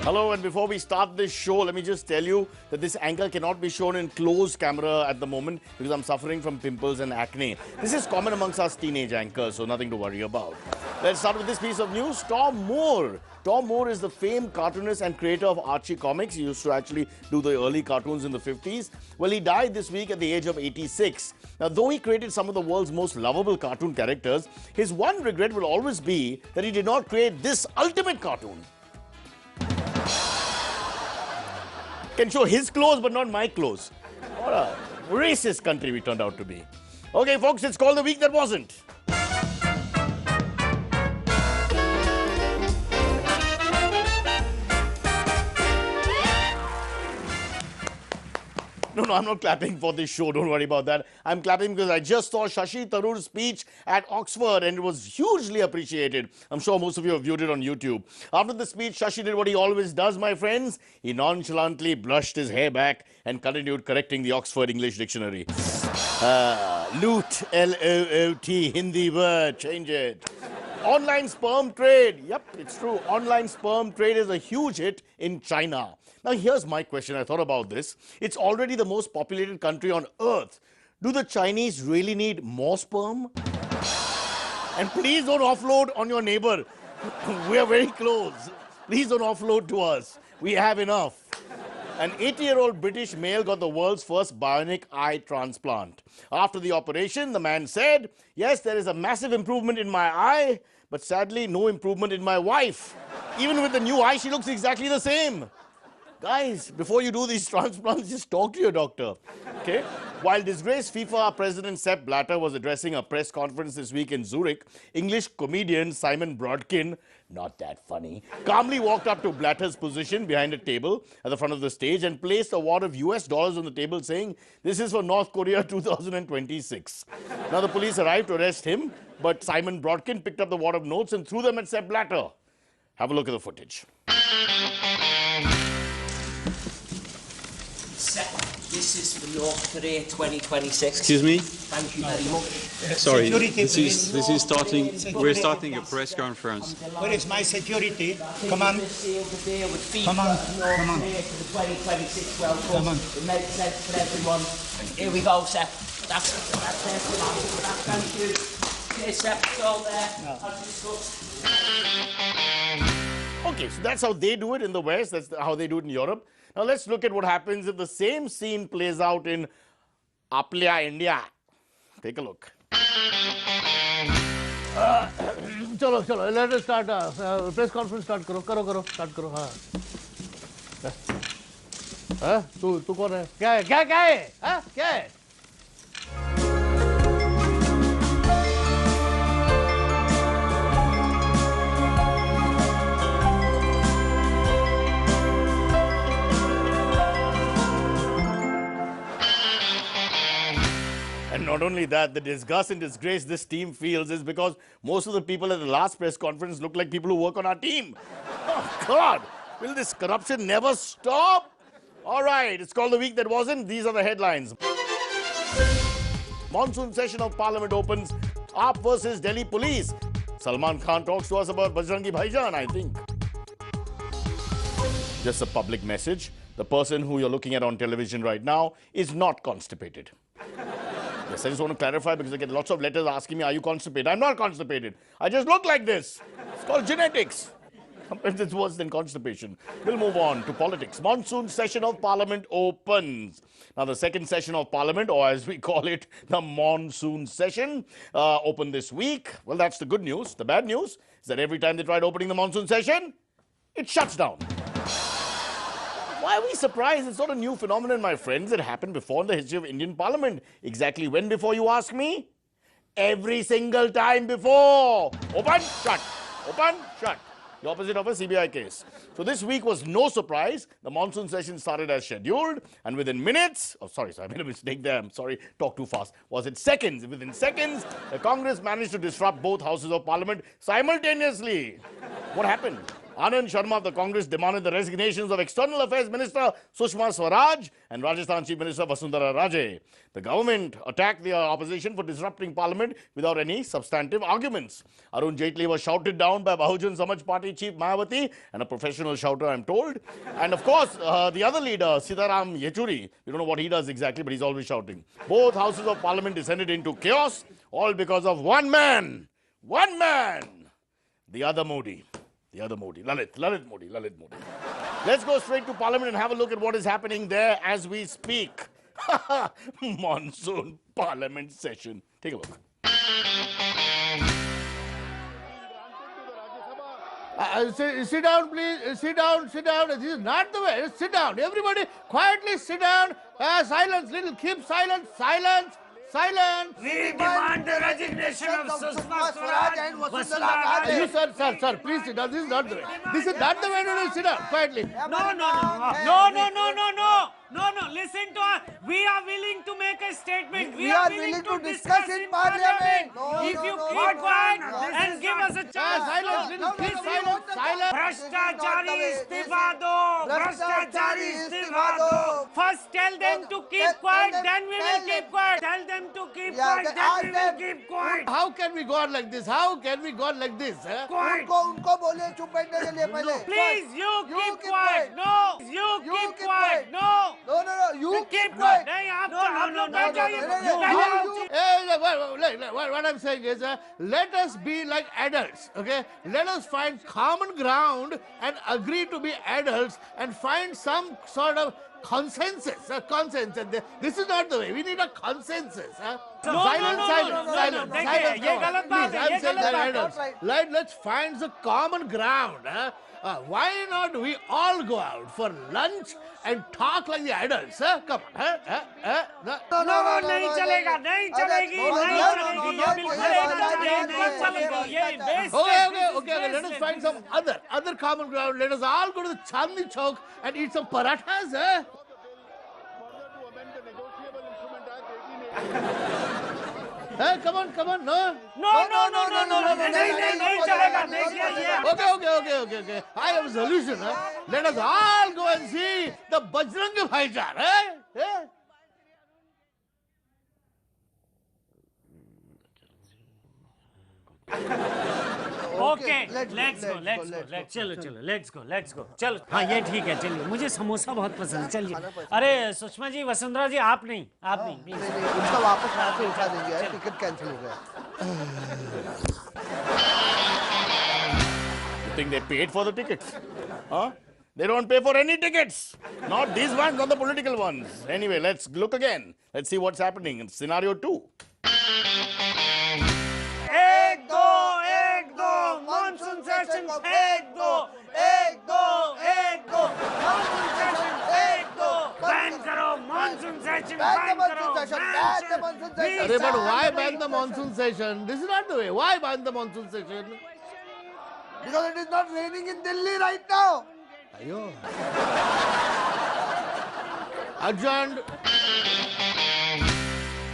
Hello, and before we start this show, let me just tell you that this anchor cannot be shown in closed camera at the moment because I'm suffering from pimples and acne. This is common amongst us teenage anchors, so nothing to worry about. Let's start with this piece of news. Tom Moore. Tom Moore is the famed cartoonist and creator of Archie comics. He used to actually do the early cartoons in the 50s. Well, he died this week at the age of 86. Now, though he created some of the world's most lovable cartoon characters, his one regret will always be that he did not create this ultimate cartoon. Can show his clothes, but not my clothes. What a racist country we turned out to be. Okay, folks, it's called The Week That Wasn't. No, I'm not clapping for this show. Don't worry about that. I'm clapping because I just saw Shashi Tharoor's speech at Oxford and it was hugely appreciated. I'm sure most of you have viewed it on YouTube. After the speech, Shashi did what he always does, my friends. He nonchalantly brushed his hair back and continued correcting the Oxford English Dictionary. Loot, L-O-O-T, Hindi word, change it. Online sperm trade. Yep, it's true. Online sperm trade is a huge hit in China. Now, here's my question. I thought about this. It's already the most populated country on earth. Do the Chinese really need more sperm? And please don't offload on your neighbor. We are very close. Please don't offload to us. We have enough. An 80-year-old British male got the world's first bionic eye transplant. After the operation, the man said, "Yes, there is a massive improvement in my eye, but sadly, no improvement in my wife. Even with the new eye, she looks exactly the same." Guys, before you do these transplants, just talk to your doctor, okay? While disgraced FIFA President Sepp Blatter was addressing a press conference this week in Zurich, English comedian Simon Brodkin, not that funny, calmly walked up to Blatter's position behind a table at the front of the stage and placed a wad of US dollars on the table saying, "This is for North Korea 2026. Now the police arrived to arrest him, but Simon Brodkin picked up the wad of notes and threw them at Sepp Blatter. Have a look at the footage. This is for North Korea 2026. Excuse me? Thank you very much. Sorry, this is starting. We're starting a press conference. Where is my security? Come on. Come on. Come on. For the 2026 World Cup. Come on. It makes sense for everyone. Here we go, Seth. That's it. Thank you. Here's Seth. It's all there. As discussed. Okay, so that's how they do it in the West. That's how they do it in Europe. Now let's look at what happens if the same scene plays out in Aplia, India. Take a look. चलो let us start press conference start करो start करो हाँ तू कौन है क्या है हाँ क्या है And not only that, the disgust and disgrace this team feels is because most of the people at the last press conference look like people who work on our team. Oh, God! Will this corruption never stop? All right, it's called The Week That Wasn't. These are the headlines. Monsoon session of Parliament opens. AAP versus Delhi Police. Salman Khan talks to us about Bajrangi Bhaijan, I think. Just a public message. The person who you're looking at on television right now is not constipated. Yes, I just want to clarify because I get lots of letters asking me, are you constipated? I'm not constipated. I just look like this. It's called genetics. Sometimes it's worse than constipation. We'll move on to politics. Monsoon session of Parliament opens. Now, the second session of Parliament, or as we call it, the monsoon session, opened this week. Well, that's the good news. The bad news is that every time they tried opening the monsoon session, it shuts down. Why are we surprised? It's not a new phenomenon, my friends. It happened before in the history of Indian Parliament. Exactly when before, you ask me? Every single time before. Open, shut. Open, shut. The opposite of a CBI case. So this week was no surprise. The monsoon session started as scheduled. And within minutes, I made a mistake there. I'm sorry, talk too fast. Was it seconds? Within seconds, the Congress managed to disrupt both houses of Parliament simultaneously. What happened? Anand Sharma of the Congress demanded the resignations of External Affairs Minister Sushma Swaraj and Rajasthan Chief Minister Vasundhara Raje. The government attacked the opposition for disrupting parliament without any substantive arguments. Arun Jaitley was shouted down by Bahujan Samaj Party Chief Mayawati, and a professional shouter, I'm told. And of course, the other leader, Sitaram Yechuri, we don't know what he does exactly, but he's always shouting. Both houses of parliament descended into chaos, all because of one man, the other Modi, Lalit Modi. Let's go straight to parliament and have a look at what is happening there as we speak. Monsoon parliament session. Take a look. Sit down, please. Sit down. This is not the way. Sit down. Everybody, quietly sit down. Silence. Keep silence. Silence. We demand the resignation of Sushma Swaraj and Vasundhara Raje. You, sir, please sit down. This is not the way. This is not the way to do. Sit down, quietly. No, listen to us. We are willing to make a statement. We are willing to discuss in parliament. If you keep quiet and give us a chance. Silence. Keep silence. Bhrashtachari istifa do. First tell them to keep quiet, then we will keep quiet. Tell them to keep quiet, then we will keep quiet. How can we go on like this? Quiet. उनको बोले चुप बैठने के लिए पहले. Please, you keep quiet. No, you keep quiet. No. No, you Keep quiet. नहीं आप लोग बैठ जाइए. What I'm saying is, let us be like adults, okay? Let us find common ground and agree to be adults and find some sort of consensus. This is not the way. We need a consensus. Silence. देखिए, ये गलत बात है, ये गलत बात है. Let's find the common ground. Why not we all go out for lunch and talk like the adults? Come on. No, नहीं चलेगा, नहीं चलेगी. Okay. Let us find some other common ground. Let us all go to the Chandni Chowk and eat some parathas. Come on. No. नहीं चलेगा. देखिए Okay. I have a solution. Let us all go and see the Bajrang Bhaijaan. Okay, let's go. Let's go. चलो. हाँ, ये ठीक है. चलिए. मुझे समोसा बहुत पसंद है. चलिए. अरे सुषमा जी, वसुंधरा जी, आप नहीं. उनका वापस यहाँ से उठा देंगे. टिकट कैंसिल हो गया. You think they paid for the tickets? Huh? They don't pay for any tickets. Not these ones, not the political ones. Anyway, let's look again. Let's see what's happening in scenario 2. एक दो monsoon session एक दो monsoon session एक दो ban करो monsoon session ban करो. But why ban the monsoon session? This is not the way. Why ban the monsoon session? Because it is not raining in Delhi right now. Ayo. Adjourned.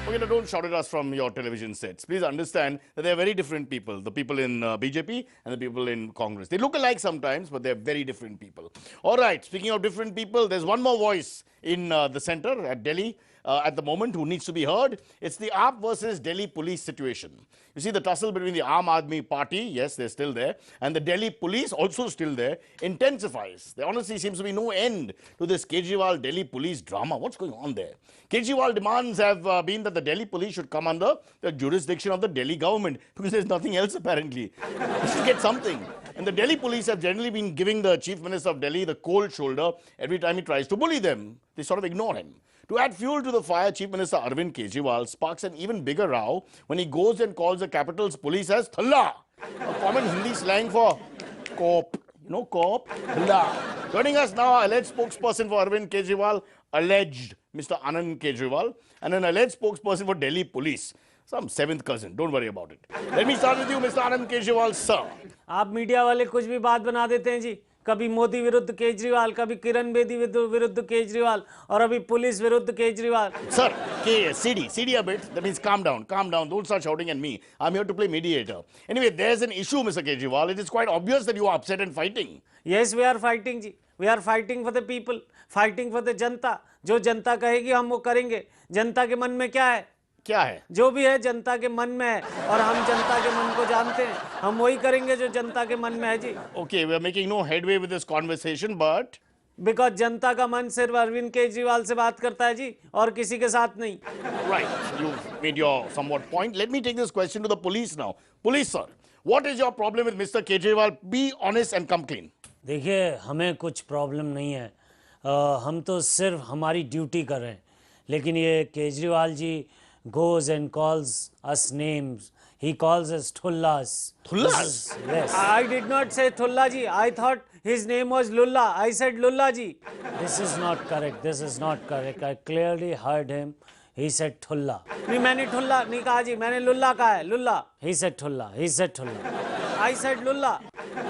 Okay, now don't shout at us from your television sets. Please understand that they are very different people. The people in BJP and the people in Congress. They look alike sometimes, but they're very different people. All right, speaking of different people, there's one more voice in the center at Delhi at the moment who needs to be heard. It's the AAP versus Delhi police situation. You see the tussle between the Aam Aadmi Party, yes, they're still there, and the Delhi police, also still there, intensifies. There honestly seems to be no end to this Kejriwal Delhi police drama. What's going on there? Kejriwal demands have been that the Delhi police should come under the jurisdiction of the Delhi government because there's nothing else apparently. They should get something. And the Delhi police have generally been giving the Chief Minister of Delhi the cold shoulder every time he tries to bully them. They sort of ignore him. To add fuel to the fire, Chief Minister Arvind Kejriwal sparks an even bigger row when he goes and calls the capital's police as Thalla, a common Hindi slang for cop. You know, cop? Thalla. Joining us now, alleged spokesperson for Arvind Kejriwal, alleged Mr. Anand Kejriwal, and an alleged spokesperson for Delhi police. Some seventh cousin, don't worry about it. Let me start with you, Mr. Anand Kejriwal, sir. आप media वाले कुछ भी बात बना देते हैं जी. कभी मोदी विरुद्ध केजरीवाल, कभी किरण बेदी विरुद्ध केजरीवाल, और अभी पुलिस विरुद्ध Kejriwal. Sir, CD a bit. That means calm down. Don't start shouting at me. I'm here to play mediator. Anyway, there's an issue, Mr. Kejriwal. It is quite obvious that you are upset and fighting. Yes, we are fighting ji. We are fighting for the people, fighting for the जनता. जो जनता कहेगी हम वो करेंगे. जनता के मन में क्या है? क्या है? जो भी है जनता के मन में है, और हम जनता के मन को जानते हैं. हम वही करेंगे जो जनता के मन में है जी. Okay, we are making no headway with this conversation, but because जनता का मन सिर्फ अरविंद केजरीवाल से बात करता है जी, और किसी के साथ नहीं. right, you've made your somewhat point. Let me take this question to the police now. Police sir, what is your problem with Mr. Kejriwal? Be honest and come clean. देखिए, हमें कुछ प्रॉब्लम नहीं है. हम तो सिर्फ हमारी ड्यूटी कर रहे हैं. लेकिन ये Kejriwal ji goes and calls us names. He calls us Thullas. Thullas? Yes. I did not say Thulla ji. I thought his name was Lulla. I said Lulla ji. This is not correct. This is not correct. I clearly heard him. He said Thulla. नहीं, मैंने ठुल्ला नहीं कहा जी. मैंने लुल्ला कहा है. Lulla. He said Thulla. He said Thulla. I said Lulla.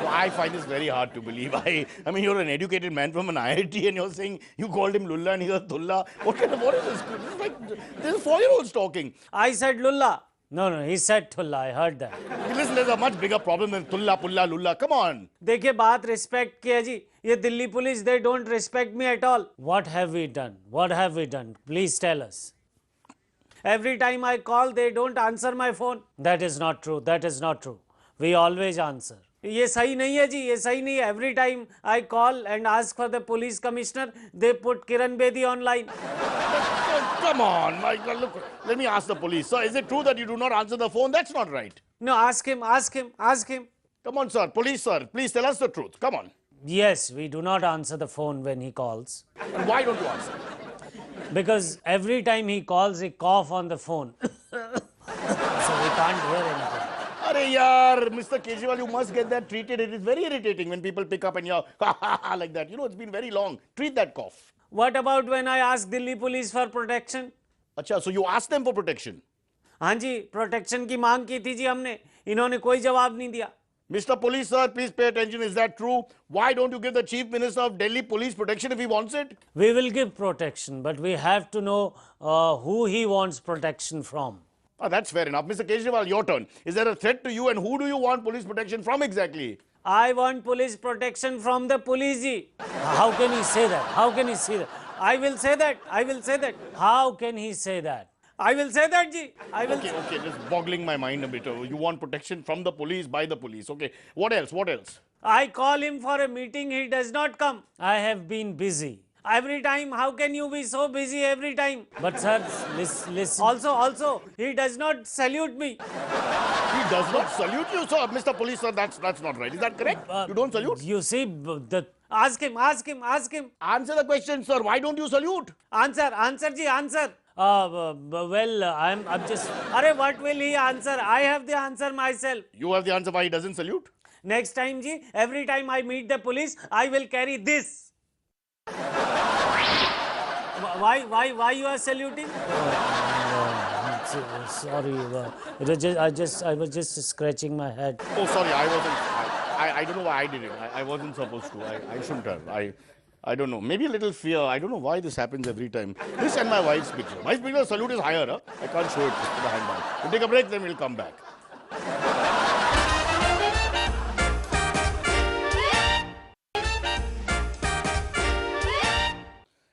I find this very hard to believe. I mean, you're an educated man from an IIT and you're saying you called him Lulla and he was Thulla. What is this? This is like, this is 4-year-olds talking. I said Lulla. No, he said Thulla. I heard that. Listen, there's a much bigger problem than Thulla, Pulla, Lulla. Come on. देखिए, बात respect की है जी. ये Delhi police, they don't respect me at all. What have we done? What have we done? Please tell us. Every time I call, they don't answer my phone. That is not true. That is not true. We always answer. ये सही नहीं है जी, ये सही नहीं है. Every time I call and ask for the police commissioner, they put Kiran Bedi online. Come on, my God, look, let me ask the police. Sir, is it true that you do not answer the phone? That's not right. No, ask him. Come on, sir. Police, sir, please tell us the truth. Come on. Yes, we do not answer the phone when he calls. And why don't you answer? Because every time he calls, he cough on the phone. So we can't hear anything. Arey yaar, Mr. Kejriwal, you must get that treated. It is very irritating when people pick up and you're like that. You know, it's been very long. Treat that cough. What about when I ask Delhi police for protection? Acha, so you asked them for protection? हाँ जी, protection की मांग की थी जी हमने. इन्होंने कोई जवाब नहीं दिया. Mr. Police sir, please pay attention. Is that true? Why don't you give the Chief Minister of Delhi police protection if he wants it? We will give protection, but we have to know who he wants protection from. Oh, that's fair enough. Mr. Kejriwal, your turn. Is there a threat to you and who do you want police protection from exactly? I want police protection from the police ji. How can he say that? How can he say that? I will say that. How can he say that? I will say that ji. Okay, just boggling my mind a bit. You want protection from the police, by the police. Okay, what else? I call him for a meeting, he does not come. I have been busy. Every time, how can you be so busy every time? But sir, listen. Also, he does not salute me. He does not salute you, sir. Mr. Police, sir, that's not right. Is that correct? You don't salute? You see, ask him. Answer the question, sir. Why don't you salute? Answer ji, answer. Well, I'm just... Arey, what will he answer? I have the answer myself. You have the answer why he doesn't salute? Next time ji, every time I meet the police, I will carry this. Why you are saluting? Sorry, I was just scratching my head. Oh, sorry, I don't know why I did it. I wasn't supposed to. I shouldn't have. I don't know. Maybe a little fear. I don't know why this happens every time. This and my wife's picture. My picture salute is higher. Huh? I can't show it to the handbag. We'll take a break, then we'll come back.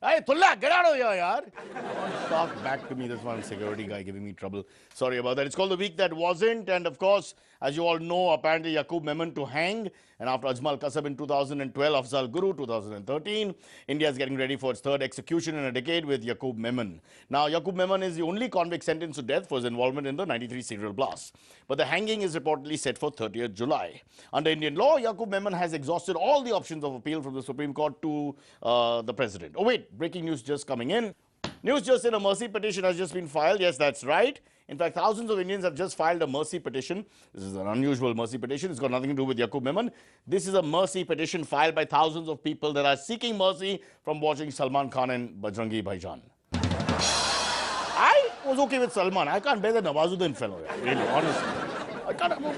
Hey, Thulla, get out of here, yaar. Don't talk back to me. This one security guy giving me trouble. Sorry about that. It's called The Week That Wasn't. And of course, as you all know, apparently Yakub memon to hang. And after Ajmal Kasab in 2012, Afzal Guru 2013, India is getting ready for its third execution in a decade with Yakub memon. Now, Yakub memon is the only convict sentenced to death for his involvement in the 93 serial blast. But the hanging is reportedly set for 30th July. Under Indian law, Yakub memon has exhausted all the options of appeal from the Supreme Court to the president. Oh wait, breaking news just coming in. News just in, a mercy petition has just been filed. Yes, that's right. In fact, thousands of Indians have just filed a mercy petition. This is an unusual mercy petition. It's got nothing to do with Yakub memon. This is a mercy petition filed by thousands of people that are seeking mercy from watching Salman Khan and Bajrangi Bhaijaan. I was okay with Salman. I can't bear the Nawazuddin fellow. Really, honestly.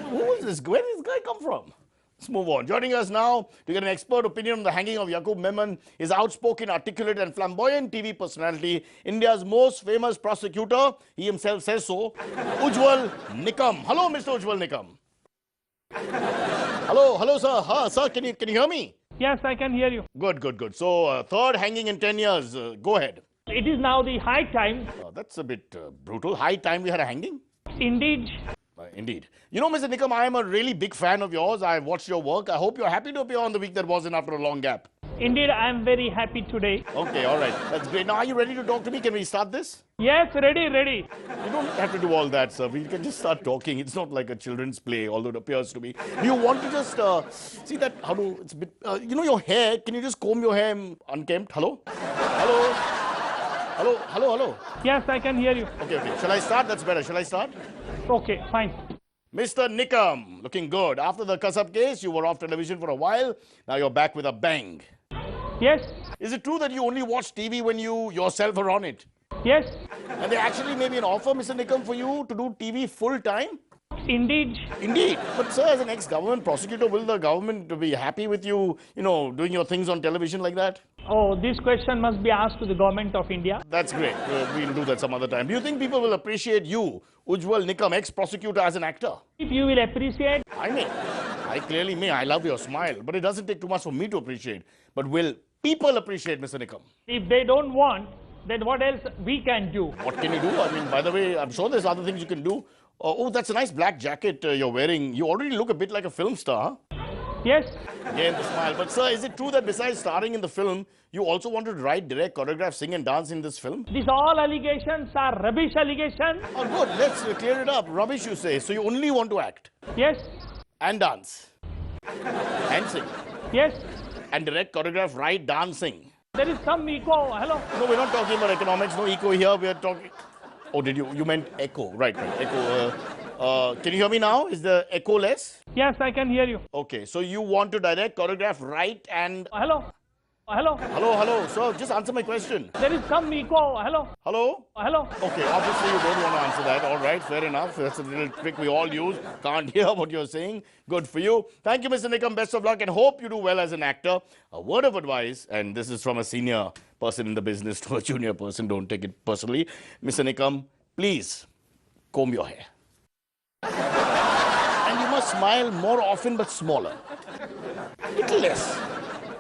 Who is this? Where did this guy come from? Let's move on. Joining us now to get an expert opinion on the hanging of Yakub Memon is outspoken, articulate and flamboyant TV personality, India's most famous prosecutor, he himself says so, Ujjwal Nikam. Hello, Mr. Ujjwal Nikam. Hello, sir. Sir, can you hear me? Yes, I can hear you. Good. So, third hanging in 10 years. Go ahead. It is now the high time. That's a bit brutal. High time we had a hanging. Indeed. Indeed. You know, Mr. Nikam, I am a really big fan of yours. I've watched your work. I hope you're happy to appear on the week that was in after a long gap. Indeed, I am very happy today. Okay, all right. That's great. Now, are you ready to talk to me? Can we start this? Yes, ready. You don't have to do all that, sir. We can just start talking. It's not like a children's play, although it appears to be. Do you want to just see that? It's a bit. You know your hair. Can you just comb your hair unkempt? Hello. Yes, I can hear you. Okay. Shall I start? That's better. Shall I start? Okay, fine. Mr. Nikam, looking good. After the Kasab case, you were off television for a while. Now you're back with a bang. Yes. Is it true that you only watch TV when you yourself are on it? Yes. And there actually may be an offer, Mr. Nikam, for you to do TV full time? Indeed. But sir, as an ex-government prosecutor, will the government be happy with you, doing your things on television like that? Oh, this question must be asked to the government of India. That's great. We'll do that some other time. Do you think people will appreciate you, Ujjwal Nikam, ex-prosecutor, as an actor? If you will appreciate. I may. I clearly may. I love your smile. But it doesn't take too much for me to appreciate. But will people appreciate, Mr. Nikam? If they don't want, then what else we can do? What can you do? I mean, by the way, I'm sure there's other things you can do. Oh, that's a nice black jacket you're wearing. You already look a bit like a film star, huh? Yes. Again, the smile. But sir, is it true that besides starring in the film, you also want to write, direct, choreograph, sing and dance in this film? These all allegations are rubbish allegations. Oh, good. Let's clear it up. Rubbish, you say. So you only want to act? Yes. And dance? And sing? Yes. And direct, choreograph, write, dance, sing? There is some echo. Hello. No, we're not talking about economics. No echo here. We're talking... Oh, you meant echo. Right. Echo. Can you hear me now? Is the echo less? Yes, I can hear you. Okay, so you want to direct, choreograph, write and... Hello. Sir, just answer my question. There is some echo. Hello. Okay, obviously you don't want to answer that. All right, fair enough. That's a little trick we all use. Can't hear what you're saying. Good for you. Thank you, Mr. Nikam. Best of luck and hope you do well as an actor. A word of advice, and this is from a senior person in the business to a junior person. Don't take it personally. Mr. Nikam, please comb your hair. And you must smile more often but smaller. Little less.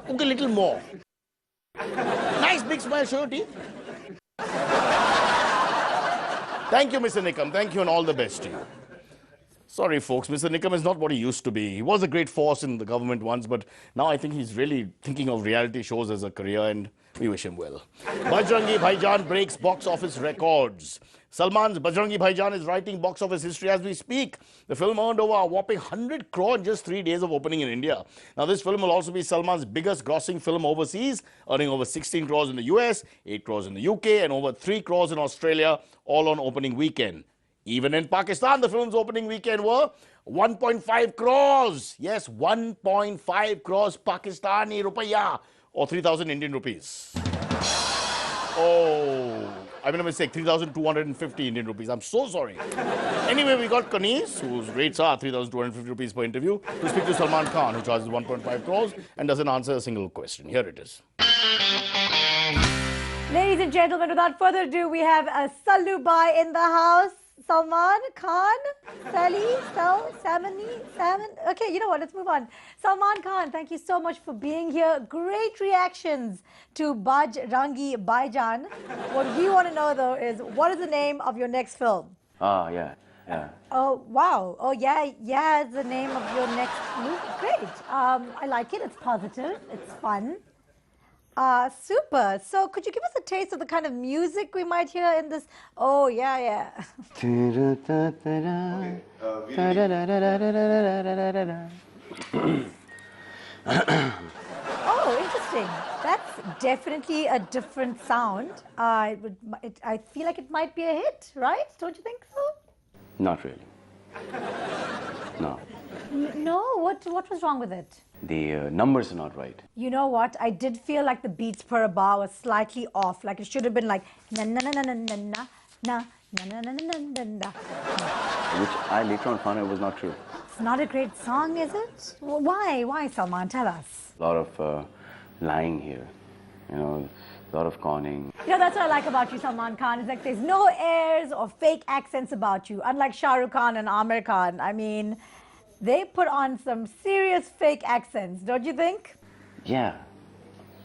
Okay, little more. Nice big smile, show your teeth. Thank you, Mr. Nikam. Thank you and all the best to you. Sorry, folks, Mr. Nikam is not what he used to be. He was a great force in the government once, but now I think he's really thinking of reality shows as a career, and we wish him well. Bajrangi Bhaijaan breaks box office records. Salman's Bajrangi Bhaijaan is writing box office history as we speak. The film earned over a whopping 100 crore in just 3 days of opening in India. Now, this film will also be Salman's biggest grossing film overseas, earning over 16 crores in the US, 8 crores in the UK, and over 3 crores in Australia, all on opening weekend. Even in Pakistan, the film's opening weekend were 1.5 crores. Yes, 1.5 crores Pakistani rupaya, or 3,000 Indian rupees. Oh, I made a mistake, 3,250 Indian rupees. I'm so sorry. Anyway, we got Kanis, whose rates are 3,250 rupees per interview, to speak to Salman Khan, who charges 1.5 crores and doesn't answer a single question. Here it is. Ladies and gentlemen, without further ado, we have a Sallu Bhai in the house. Salman Khan, Salmon. Okay, you know what? Let's move on. Salman Khan, thank you so much for being here. Great reactions to Bajrangi Bhaijaan. What we want to know, though, is what is the name of your next film? Yeah. Oh, wow. Oh, yeah, it's the name of your next movie. Great. I like it. It's positive. It's fun. Super. So could you give us a taste of the kind of music we might hear in this? Oh, yeah. Oh, interesting. That's definitely a different sound. I feel like it might be a hit, right? Don't you think so? Not really. No. No? What was wrong with it? The numbers are not right. You know what? I did feel like the beats per bar was slightly off. Like it should have been like na na na na na na na na na na na na na na. Which I later on found out was not true. It's not a great song, is it? Why? Why, Salman? Tell us. A lot of lying here, you know, a lot of conning. You know, that's what I like about you, Salman Khan, is like there's no airs or fake accents about you. Unlike Shah Rukh Khan and Amir Khan, I mean, they put on some serious fake accents, don't you think? Yeah,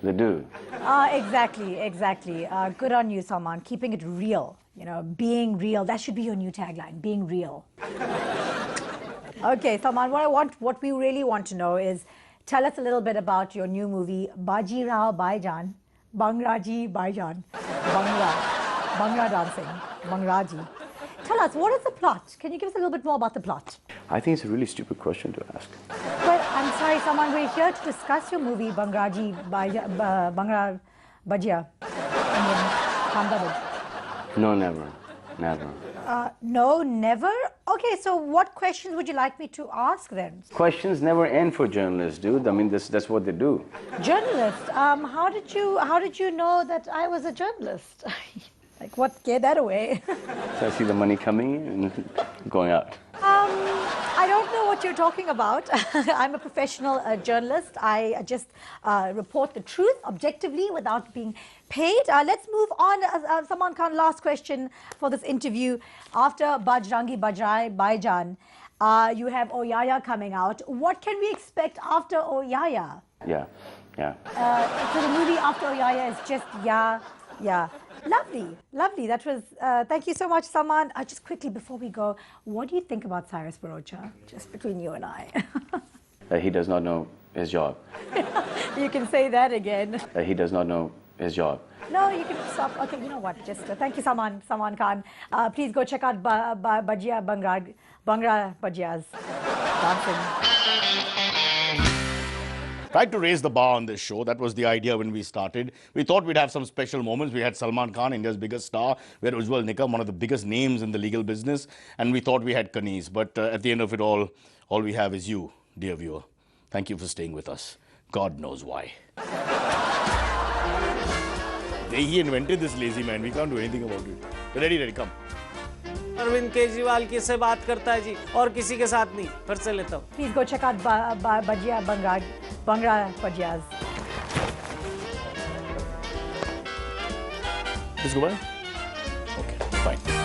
they do. Exactly. Good on you, Salman. Keeping it real, you know, being real. That should be your new tagline, being real. Okay, Salman, what we really want to know is, tell us a little bit about your new movie, Baji Rao Baijan, Bangraji Baijan, Bangra dancing, Bangraji. Tell us, what is the plot? Can you give us a little bit more about the plot? I think it's a really stupid question to ask. Well, I'm sorry, Salman, we're here to discuss your movie, Bangra Bajia. No, never. No, never? Okay, so what questions would you like me to ask then? Questions never end for journalists, dude. I mean, that's what they do. Journalist? How did you know that I was a journalist? Like, what gave that away? So I see the money coming in and going out. I don't know what you're talking about. I'm a professional journalist. I just report the truth objectively without being paid. Let's move on. Salman Khan, last question for this interview. After Bajrangi Baijan, you have Oh Yaya coming out. What can we expect after Oh Yaya? Yeah. So the movie after Oh Yaya is just yeah. Lovely. That was, thank you so much, Salman. Just quickly before we go, what do you think about Cyrus Broacha? Just between you and I. He does not know his job. You can say that again. He does not know his job. No, you can stop. Okay, you know what? Just thank you, Salman Khan. Please go check out Bajia Bangra Bajias dancing. Tried to raise the bar on this show. That was the idea when we started. We thought we'd have some special moments. We had Salman Khan, India's biggest star. We had Ujjwal Nikam, one of the biggest names in the legal business. And we thought we had Kanis. But at the end of it all we have is you, dear viewer. Thank you for staying with us. God knows why. He invented this lazy man. We can't do anything about it. Ready, come. Arvind Kejriwal किससे बात करता है जी और किसी के साथ नहीं फिर से लेता हूँ Please go check out Bajia Bangra Bajias. Let's go by? Okay, fine.